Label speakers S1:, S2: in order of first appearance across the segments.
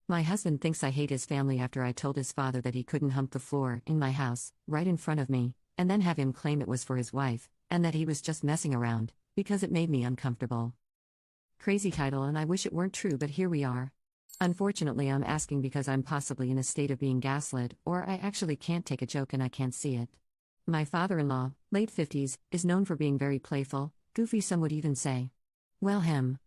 S1: My husband thinks I hate his family after I told his father that he couldn't hump the floor in my house, right in front of me, and then have him claim it was for his wife, and that he was just messing around, because it made me uncomfortable. Crazy title, and I wish it weren't true, but here we are. Unfortunately, I'm asking because I'm possibly in a state of being gaslit, or I actually can't take a joke and I can't see it. My father-in-law, late 50s, is known for being very playful, goofy, some would even say. Well,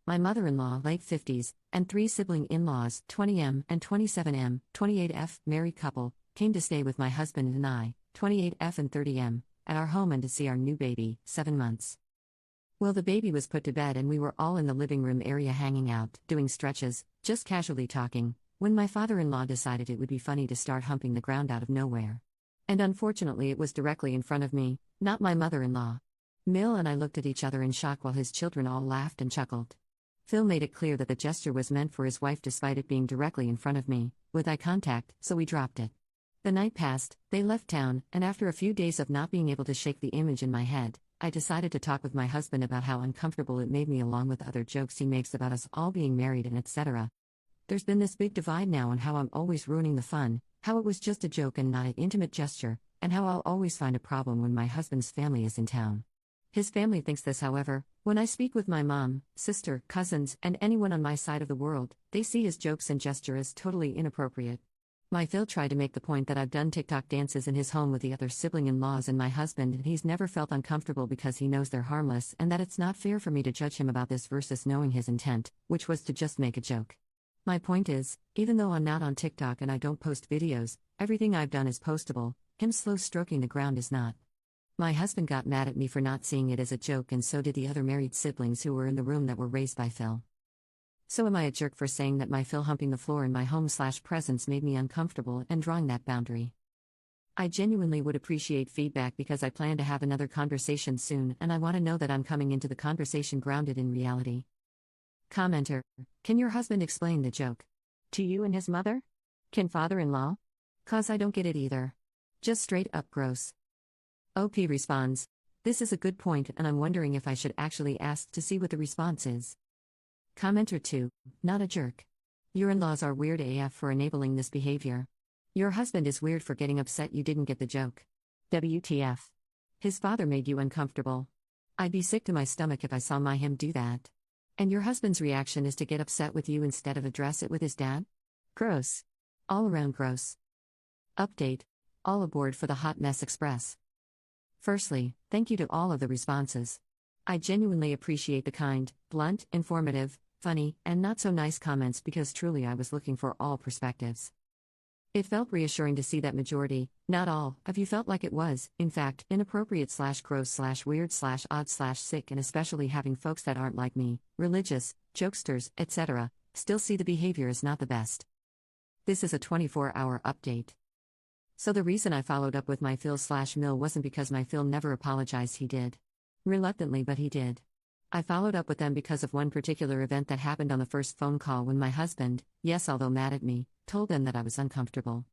S1: my mother-in-law, late 50s, and 3 sibling in-laws, 20M and 27M, 28F, married couple, came to stay with my husband and I, 28F and 30M, at our home and to see our new baby, 7 months. Well, the baby was put to bed and we were all in the living room area hanging out, doing stretches, just casually talking, when my father-in-law decided it would be funny to start humping the ground out of nowhere. And unfortunately it was directly in front of me, not my mother-in-law. Mill and I looked at each other in shock while his children all laughed and chuckled. Phil made it clear that the gesture was meant for his wife despite it being directly in front of me, with eye contact, so we dropped it. The night passed, they left town, and after a few days of not being able to shake the image in my head, I decided to talk with my husband about how uncomfortable it made me along with other jokes he makes about us all being married and etc. There's been this big divide now on how I'm always ruining the fun, how it was just a joke and not an intimate gesture, and how I'll always find a problem when my husband's family is in town. His family thinks this, however, when I speak with my mom, sister, cousins, and anyone on my side of the world, they see his jokes and gesture as totally inappropriate. My Phil tried to make the point that I've done TikTok dances in his home with the other sibling-in-laws and my husband, and he's never felt uncomfortable because he knows they're harmless and that it's not fair for me to judge him about this versus knowing his intent, which was to just make a joke. My point is, even though I'm not on TikTok and I don't post videos, everything I've done is postable, him slow stroking the ground is not. My husband got mad at me for not seeing it as a joke, and so did the other married siblings who were in the room that were raised by Phil. So am I a jerk for saying that my Phil humping the floor in my home/presence made me uncomfortable and drawing that boundary? I genuinely would appreciate feedback because I plan to have another conversation soon and I want to know that I'm coming into the conversation grounded in reality. Commenter: can your husband explain the joke to you and his mother? Can father-in-law? 'Cause I don't get it either. Just straight up gross. OP responds: this is a good point and I'm wondering if I should actually ask to see what the response is. Commenter 2: not a jerk. Your in-laws are weird AF for enabling this behavior. Your husband is weird for getting upset you didn't get the joke. WTF. His father made you uncomfortable. I'd be sick to my stomach if I saw my him do that. And your husband's reaction is to get upset with you instead of address it with his dad? Gross. All around gross. Update: all aboard for the Hot Mess Express. Firstly, thank you to all of the responses. I genuinely appreciate the kind, blunt, informative, funny, and not so nice comments because truly I was looking for all perspectives. It felt reassuring to see that majority, not all, of you felt like it was, in fact, inappropriate/gross/weird/odd/sick, and especially having folks that aren't like me, religious, jokesters, etc., still see the behavior as not the best. This is a 24-hour update. So the reason I followed up with my Phil/Mill wasn't because my Phil never apologized, he did. Reluctantly, but he did. I followed up with them because of one particular event that happened on the first phone call when my husband, yes although mad at me, told them that I was uncomfortable.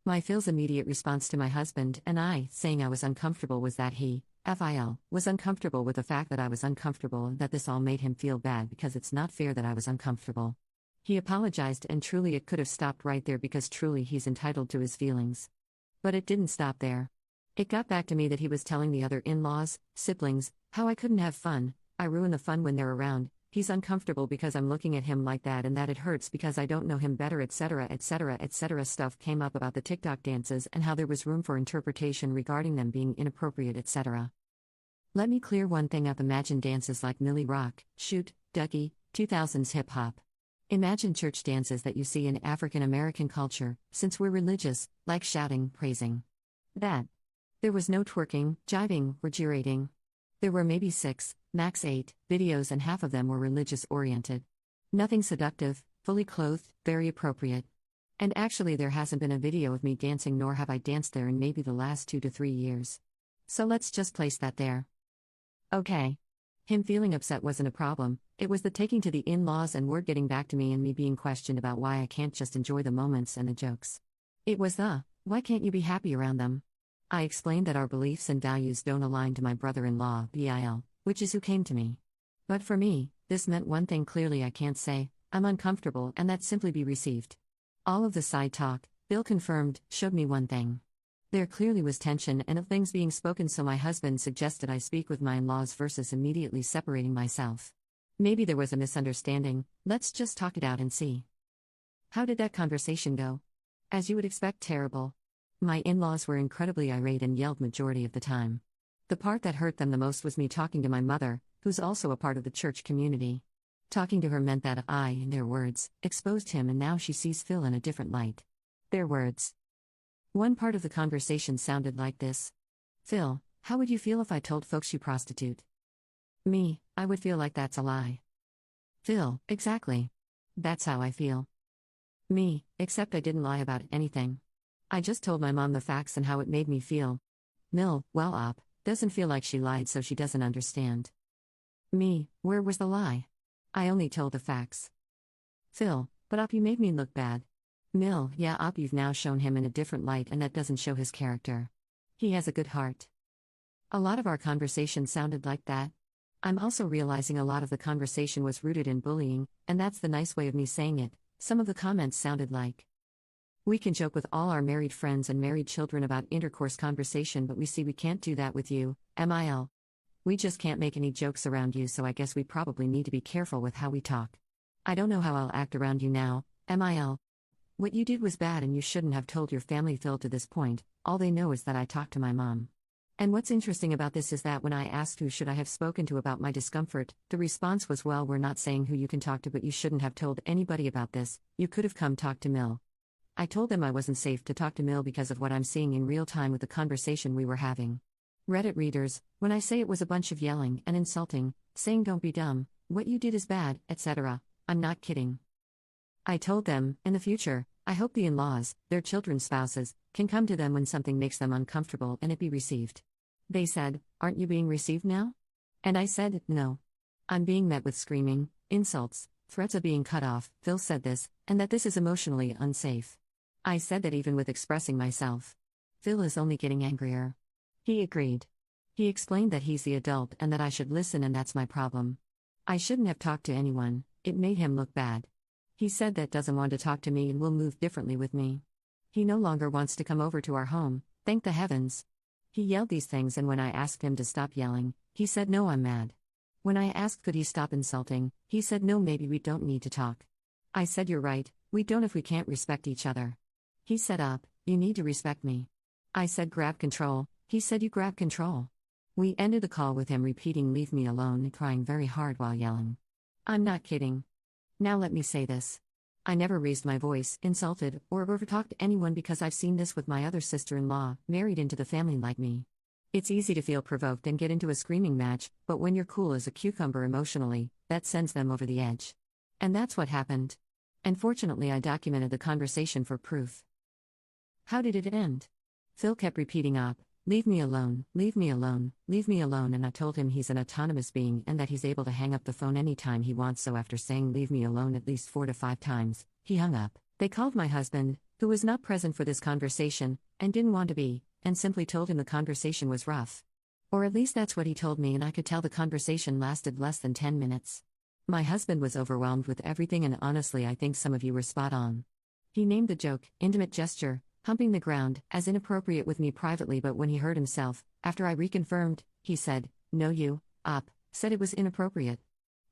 S1: My Phil's immediate response to my husband and I saying I was uncomfortable was that he, FIL, was uncomfortable with the fact that I was uncomfortable and that this all made him feel bad because it's not fair that I was uncomfortable. He apologized and truly it could have stopped right there because truly he's entitled to his feelings. But it didn't stop there. It got back to me that he was telling the other in-laws, siblings, how I couldn't have fun, I ruin the fun when they're around, he's uncomfortable because I'm looking at him like that and that it hurts because I don't know him better, etc., etc., etc. Stuff came up about the TikTok dances and how there was room for interpretation regarding them being inappropriate, etc. Let me clear one thing up: imagine dances like Millie Rock, Shoot, Ducky, 2000s hip-hop. Imagine church dances that you see in African American culture, since we're religious, like shouting, praising. That. There was no twerking, jiving, or gyrating. There were maybe 6, max 8, videos and half of them were religious-oriented. Nothing seductive, fully clothed, very appropriate. And actually there hasn't been a video of me dancing nor have I danced there in maybe the last 2 to 3 years. So let's just place that there. Okay. Him feeling upset wasn't a problem, it was the taking to the in-laws and word getting back to me and me being questioned about why I can't just enjoy the moments and the jokes. It was the, why can't you be happy around them? I explained that our beliefs and values don't align to my brother-in-law, BIL, which is who came to me. But for me, this meant one thing clearly: I can't say, I'm uncomfortable, and that simply be received. All of the side talk, Bill confirmed, showed me one thing. There clearly was tension and of things being spoken, so my husband suggested I speak with my in-laws versus immediately separating myself. Maybe there was a misunderstanding, let's just talk it out and see. How did that conversation go? As you would expect, terrible. My in-laws were incredibly irate and yelled majority of the time. The part that hurt them the most was me talking to my mother, who's also a part of the church community. Talking to her meant that I, in their words, exposed him, and now she sees Phil in a different light. Their words. One part of the conversation sounded like this. Phil, how would you feel if I told folks you prostitute? Me, I would feel like that's a lie. Phil, exactly. That's how I feel. Me, except I didn't lie about anything. I just told my mom the facts and how it made me feel. Mill, well, Op, doesn't feel like she lied, so she doesn't understand. Me, where was the lie? I only told the facts. Phil, but Op, you made me look bad. Mill, yeah, Op, you've now shown him in a different light, and that doesn't show his character. He has a good heart. A lot of our conversation sounded like that. I'm also realizing a lot of the conversation was rooted in bullying, and that's the nice way of me saying it. Some of the comments sounded like, we can joke with all our married friends and married children about intercourse conversation, but we see we can't do that with you, MIL. We just can't make any jokes around you, so I guess we probably need to be careful with how we talk. I don't know how I'll act around you now, MIL. What you did was bad and you shouldn't have told your family Phil to this point. All they know is that I talked to my mom. And what's interesting about this is that when I asked who should I have spoken to about my discomfort, the response was, well, we're not saying who you can talk to, but you shouldn't have told anybody about this. You could have come talk to Mill. I told them I wasn't safe to talk to Mill because of what I'm seeing in real time with the conversation we were having. Reddit readers, when I say it was a bunch of yelling and insulting, saying don't be dumb, what you did is bad, etc., I'm not kidding. I told them, in the future, I hope the in-laws, their children's spouses, can come to them when something makes them uncomfortable and it be received. They said, aren't you being received now? And I said, no. I'm being met with screaming, insults, threats of being cut off. Phil said this, and that this is emotionally unsafe. I said that even with expressing myself, Phil is only getting angrier. He agreed. He explained that he's the adult and that I should listen, and that's my problem. I shouldn't have talked to anyone, it made him look bad. He said that doesn't want to talk to me and will move differently with me. He no longer wants to come over to our home, thank the heavens. He yelled these things, and when I asked him to stop yelling, he said no, I'm mad. When I asked could he stop insulting, he said no, maybe we don't need to talk. I said you're right, we don't if we can't respect each other. He said up, you need to respect me. I said grab control, he said you grab control. We ended the call with him repeating leave me alone and crying very hard while yelling. I'm not kidding. Now let me say this. I never raised my voice, insulted, or overtalked anyone because I've seen this with my other sister-in-law, married into the family like me. It's easy to feel provoked and get into a screaming match, but when you're cool as a cucumber emotionally, that sends them over the edge. And that's what happened. And fortunately I documented the conversation for proof. How did it end? Phil kept repeating up, leave me alone, leave me alone, leave me alone, and I told him he's an autonomous being and that he's able to hang up the phone anytime he wants, so after saying leave me alone at least 4 to 5 times, he hung up. They called my husband, who was not present for this conversation, and didn't want to be, and simply told him the conversation was rough. Or at least that's what he told me, and I could tell the conversation lasted less than 10 minutes. My husband was overwhelmed with everything, and honestly I think some of you were spot on. He named the joke, intimate gesture, humping the ground, as inappropriate with me privately, but when he heard himself, after I reconfirmed, he said, no you, Op, said it was inappropriate.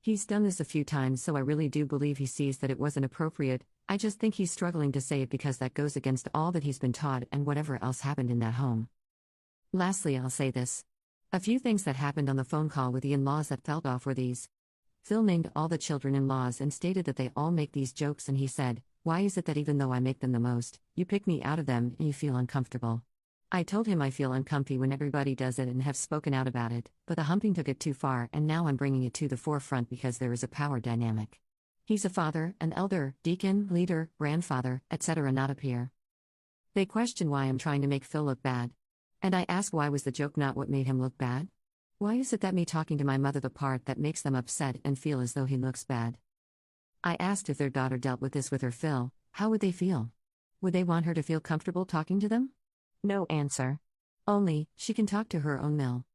S1: He's done this a few times, so I really do believe he sees that it wasn't appropriate. I just think he's struggling to say it because that goes against all that he's been taught and whatever else happened in that home. Lastly, I'll say this. A few things that happened on the phone call with the in-laws that felt off were these. Phil named all the children-in-laws and stated that they all make these jokes, and he said, why is it that even though I make them the most, you pick me out of them and you feel uncomfortable? I told him I feel uncomfy when everybody does it and have spoken out about it, but the humping took it too far, and now I'm bringing it to the forefront because there is a power dynamic. He's a father, an elder, deacon, leader, grandfather, etc., not a peer. They question why I'm trying to make Phil look bad. And I ask why was the joke not what made him look bad? Why is it that me talking to my mother the part that makes them upset and feel as though he looks bad? I asked if their daughter dealt with this with her Phil, how would they feel? Would they want her to feel comfortable talking to them? No answer. Only, she can talk to her own Mill.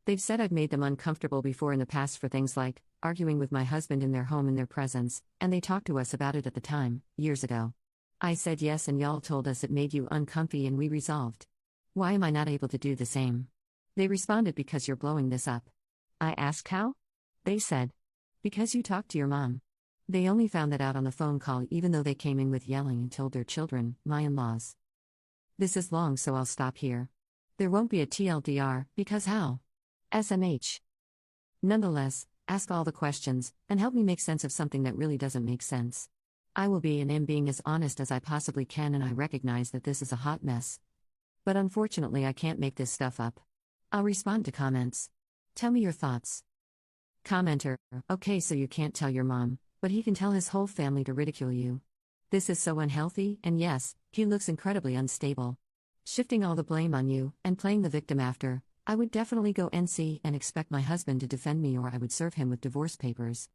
S1: They've said I've made them uncomfortable before in the past for things like arguing with my husband in their home in their presence, and they talked to us about it at the time, years ago. I said yes, and y'all told us it made you uncomfy, and we resolved. Why am I not able to do the same? They responded, because you're blowing this up. I asked how? They said, because you talked to your mom. They only found that out on the phone call, even though they came in with yelling and told their children, my in-laws. This is long, so I'll stop here. There won't be a TLDR, because how? SMH. Nonetheless, ask all the questions, and help me make sense of something that really doesn't make sense. I will be and am being as honest as I possibly can, and I recognize that this is a hot mess. But unfortunately, I can't make this stuff up. I'll respond to comments. Tell me your thoughts. Commenter: okay, so you can't tell your mom, but he can tell his whole family to ridicule you. This is so unhealthy, and yes, he looks incredibly unstable. Shifting all the blame on you, and playing the victim after, I would definitely go NC and expect my husband to defend me, or I would serve him with divorce papers.